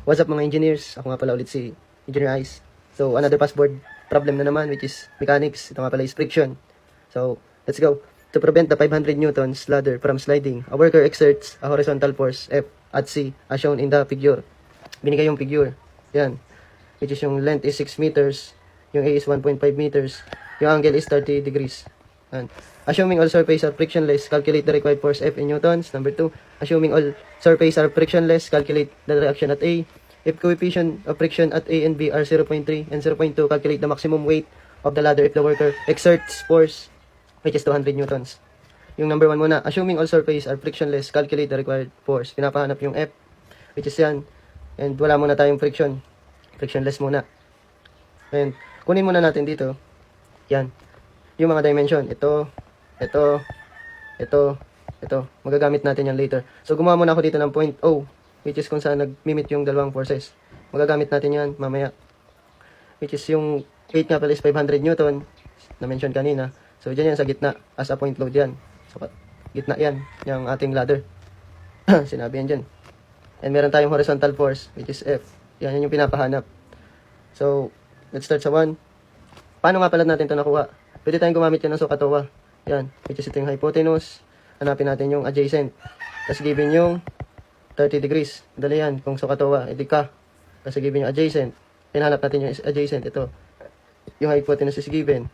What's up mga engineers? Ako nga pala ulit si Engineer Ice. So another passboard problem na naman, which is mechanics. Ito nga pala is friction. So let's go. To prevent the 500 newtons ladder from sliding, a worker exerts a horizontal force F at C as shown in the figure. Binigay yung figure. Yan. Which is yung length is 6 meters, yung A is 1.5 meters, yung angle is 30 degrees. And assuming all surfaces are frictionless, calculate the required force F in newtons. Number 2, assuming all surfaces are frictionless, calculate the reaction at A. If coefficient of friction at A and B are 0.3 and 0.2, calculate the maximum weight of the ladder if the worker exerts force, which is 200 newtons. Yung number 1 muna, assuming all surfaces are frictionless, calculate the required force. Pinapahanap yung F, which is yan. And wala muna tayong friction. Frictionless muna. And kunin muna natin dito. Yan. Yung mga dimension. Ito. Magagamit natin yan later. So gumawa muna ako dito ng point O, which is kung saan nag-mimit yung dalawang forces. Magagamit natin yan mamaya. Which is yung 8 nga pala is 500 newton. Na-mention kanina. So dyan yan sa gitna. As a point load yan. So gitna yan. Yung ating ladder. Sinabi yan dyan. And meron tayong horizontal force, which is F. Yan yung pinapahanap. So let's start sa 1. Paano nga pala natin ito nakuha? Pwede tayong gumamit yan ng SOHCAHTOA. Yan. Which is ito yung hypotenuse. Hanapin natin yung adjacent. Tapos given yung 30 degrees. Dali yan. Kung SOHCAHTOA, edi ka. Tapos given yung adjacent. Hinahanap natin yung adjacent. Ito. Yung hypotenuse is given.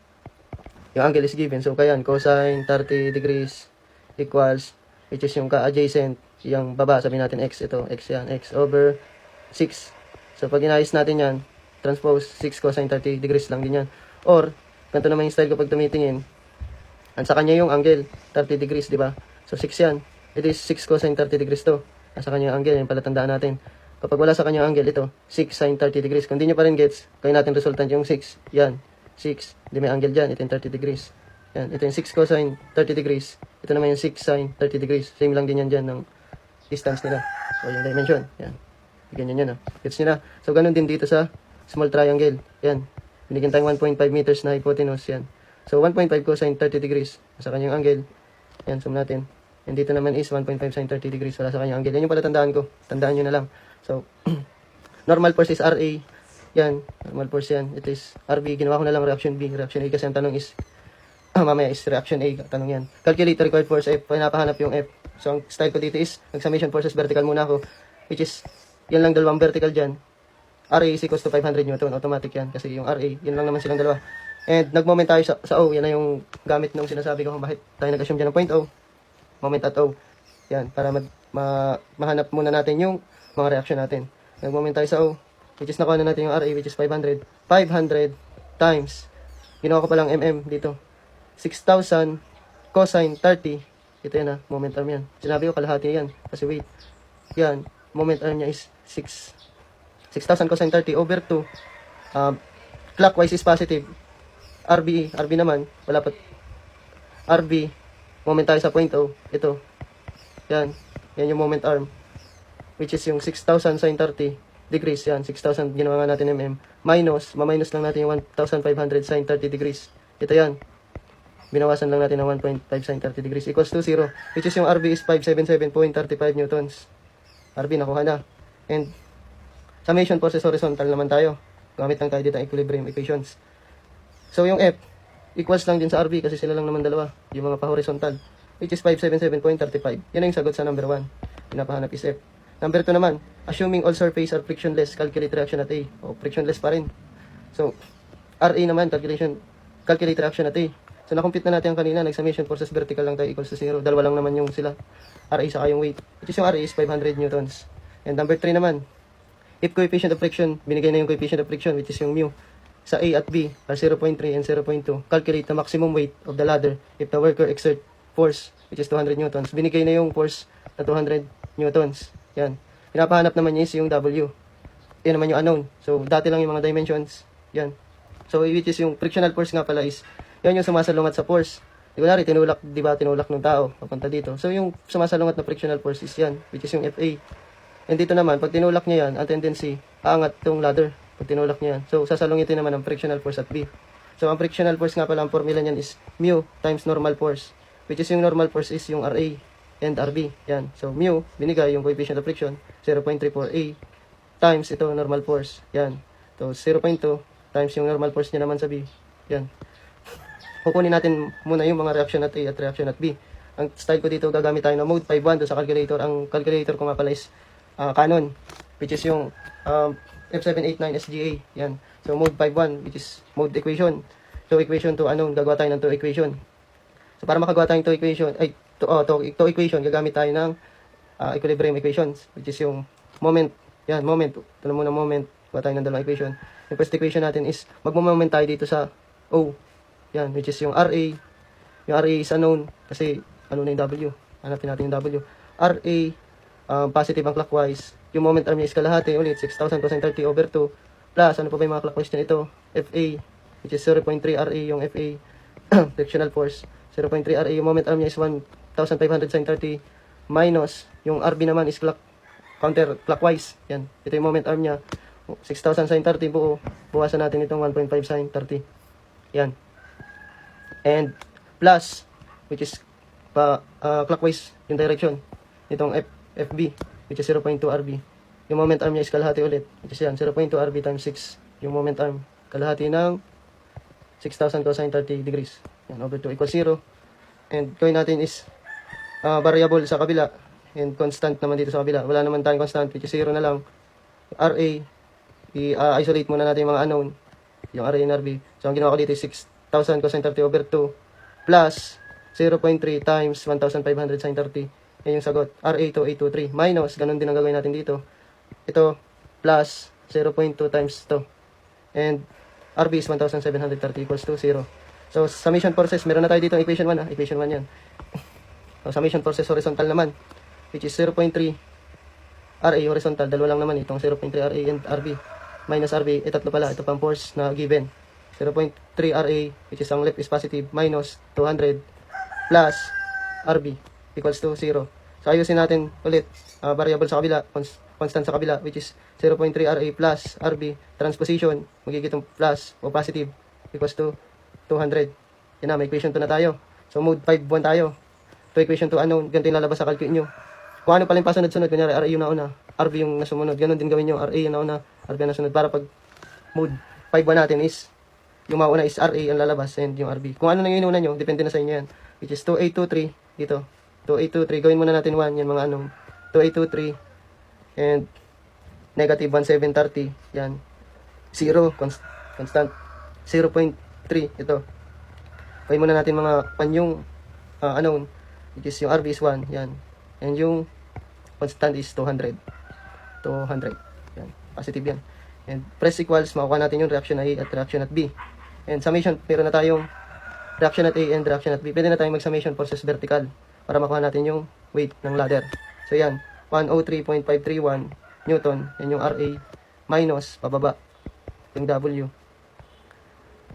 Yung angle is given. So, kaya cosine 30 degrees equals, which is yung ka-adjacent, yung baba, sabihin natin x. Ito, x yan. X over 6. So, pag inayos natin yan, transpose 6 cosine 30 degrees lang din yan. Or, ganito naman yung style kapag tumitingin. Sa kanya yung angle, 30 degrees, di ba? So, 6 yan. It is 6 cosine 30 degrees to. Sa kanya yung angle, yung palatandaan natin. Kapag wala sa kanya yung angle, ito, 6 sin 30 degrees. Kung di nyo pa rin gets, kaya natin resultant yung 6. Yan, 6. Di may angle dyan, ito yung 30 degrees. Yan, ito yung 6 cosine 30 degrees. Ito naman yung 6 sin 30 degrees. Same lang din yan dyan ng distance nila. So, yung dimension. Yan. Ganyan yan, oh. Gets nyo na? So, ganun din dito sa small triangle. Yan. Binigyan tayong 1.5 meters na hypotenuse. Yan. So, 1.5 cosine 30 degrees. Sa kanyang angle. Yan, sum natin. And dito naman is 1.5 sin 30 degrees. Wala sa kanyang angle. Yan yung pala tandaan ko. Tandaan nyo na lang. So, normal force is RA. Yan. Normal force yan. It is RB. Ginawa ko na lang reaction B. Reaction A kasi ang tanong is, mamaya is reaction A. Tanong yan. Calculate the required force F. Pinapahanap yung F. So, ang style ko dito is, nag-summation forces vertical muna ako. Which is, yan lang dalawang vertical dyan. RA is equals to 500 newton. Automatic yan. Kasi yung RA, yun lang naman silang dalawa. And nag-moment tayo sa O. Yan na yung gamit nung sinasabi ko kung bakit tayo nag-assume dyan ng point O. Moment at O. Yan. Para mahanap muna natin yung mga reaction natin. Nag-moment tayo sa O. Which is nakuha na natin yung RA, which is 500. 500 times. Ginawa ko palang mm dito. 6,000 cosine 30. Ito yan ha. Moment arm yan. Sinabi ko kalahati yan. Kasi wait. Yan. Moment arm niya is 6,000 cosine 30 over 2. Clockwise is positive. RB naman, wala pa. RB, moment tayo sa point O. Ito. Yan. Yan yung moment arm. Which is yung 6,000 sin 30 degrees. Yan. 6,000 ginawa nga natin mm. Minus, ma-minus lang natin yung 1,500 sin 30 degrees. Ito yan. Binawasan lang natin ng 1.5 sin 30 degrees equals to 0. Which is yung RB is 577.35 newtons. RB, nakuha na. And, summation forces horizontal naman tayo. Gamit lang tayo dito ang equilibrium equations. So, yung F, equals lang din sa RB kasi sila lang naman dalawa. Yung mga pa-horizontal. Which is 577.35. Yan ang sagot sa number 1. Pinapahanap is F. Number 2 naman, assuming all surfaces are frictionless, calculate reaction at A. O, frictionless pa rin. So, RA naman, calculate reaction at A. So, na-compute na natin yung kanina. Nag-summation forces vertical lang tayo equals to 0. Dalawa lang naman yung sila. RA saka yung weight. Which is yung RA is 500 newtons. And number 3 naman, if coefficient of friction, binigay na yung coefficient of friction, which is yung mu. Sa A at B are 0.3 and 0.2. Calculate the maximum weight of the ladder if the worker exert force, which is 200 newtons. Binigay na yung force na 200 newtons. Yan. Pinapahanap naman niya is yung W. Yan naman yung unknown. So, dati lang yung mga dimensions. Yan. So, which is yung frictional force nga pala is, yan yung sumasalungat sa force. Di ba, tinulak, di ba, tinulak ng tao papunta dito. So, yung sumasalungat na frictional force is yan, which is yung FA. And dito naman, pag tinulak niya yan, ang tendency, aangat tong ladder. Pag tinulak niya yan. So, sasalungitin naman ang frictional force at B. So, ang frictional force nga pala, ang formula niyan is mu times normal force. Which is yung normal force is yung RA and RB. Yan. So, mu, binigay yung coefficient of friction, 0.34A times ito, normal force. Yan. So, 0.2 times yung normal force niya naman sa B. Yan. Kukunin natin muna yung mga reaction at A at reaction at B. Ang style ko dito, gagamit tayo ng mode 5.1 doon sa calculator. Ang calculator ko nga pala is Canon, which is yung F789 SGA. Yan. So, mode 5.1, which is mode equation. So, equation to unknown, gagawa tayo ng 2 equation. So, para makagawa tayo ng 2 equation, to equation, gagamit tayo ng equilibrium equations, which is yung moment. Yan, moment. Ito na muna moment. Gawa tayo ng dalawang equation. Yung first equation natin is, magmo-moment tayo dito sa O. Yan, which is yung RA. Yung RA is unknown, kasi ano na yung W. Hanapin natin yung W. RA, positive ang clockwise. Yung moment arm niya is kalahati ulit, 6,000 cosine 30 over 2. Plus, ano pa ba yung mga clockwise na ito? FA, which is 0.3 RA yung FA, frictional force. 0.3 RA, yung moment arm niya is 1,500 sin 30 minus, yung RB naman is counter clockwise. Yan, ito yung moment arm niya. 6,000 sin 30 buo. Buwasan natin itong 1.5 sin 30. Yan. And plus, which is clockwise yung direction. Itong FB, which is 0.2 RB. Yung moment arm niya is kalahati ulit. Which is yan, 0.2 RB times 6. Yung moment arm, kalahati ng 6,000 cosine 30 degrees. Yan, over 2 equals 0. And gawin natin is variable sa kabila. And constant naman dito sa kabila. Wala naman tayong constant, which is 0 na lang. RA, i-isolate muna natin yung mga unknown. Yung RA and RB. So, ang ginawa ko dito is 6,000 cosine 30 over 2 plus 0.3 times 1,500 sin 30. Yan yung sagot. RA to A23 minus, ganun din ang gagawin natin dito. Ito, plus 0.2 times to. And RB is 1,730 equals to 0. So, summation forces, meron na tayo dito equation 1. Equation 1 yan. So, summation forces horizontal naman, which is 0.3 RA horizontal. Dalawa lang naman itong 0.3 RA and RB. Minus RB, tatlo pala. Ito pang force na given. 0.3 RA, which is ang left is positive, minus 200 plus RB equals to 0. So, ayusin natin ulit. Variable sa kabila, constant sa kabila, which is 0.3 RA plus RB. Transposition, magiging plus o positive equals to 200. Yan na, may equation 2 na tayo. So, mode 5.1 tayo. To equation 2 unknown, ganito yung lalabas sa calculate nyo. Kung ano pala yung pasunod-sunod, kunyari RA yung nauna, RB yung nasumunod. Ganon din gawin nyo, RA yung nauna, RB yung nasunod. Para pag mode 5.1 natin is, yung mauna is RA ang lalabas and yung RB. Kung ano na yung inuna nyo, depende na sa inyo yan. Which is 2823 dito. 2823, gawin muna natin 1, yan mga anong. 2823 and negative 1730, yan. 0, constant. 0.3, ito. Gawin muna natin mga yung unknown, which is yung RB is 1, yan. And yung constant is 200. 200, yan. Positive yan. And press equals, makuha natin yung reaction A at reaction at B. And summation, meron na tayong reaction at A and reaction at B. Pwede na tayong mag-summation forces vertical para makuha natin yung weight ng ladder. So yan, 103.531 Newton. Yan yung RA minus, pababa, yung W.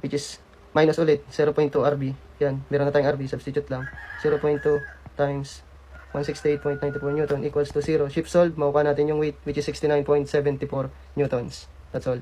Which is minus ulit, 0.2 RB. Yan, meron na tayong RB, substitute lang. 0.2 times 168.94 Newton equals to 0. Shift solve, makuha natin yung weight, which is 69.74 Newtons. That's all.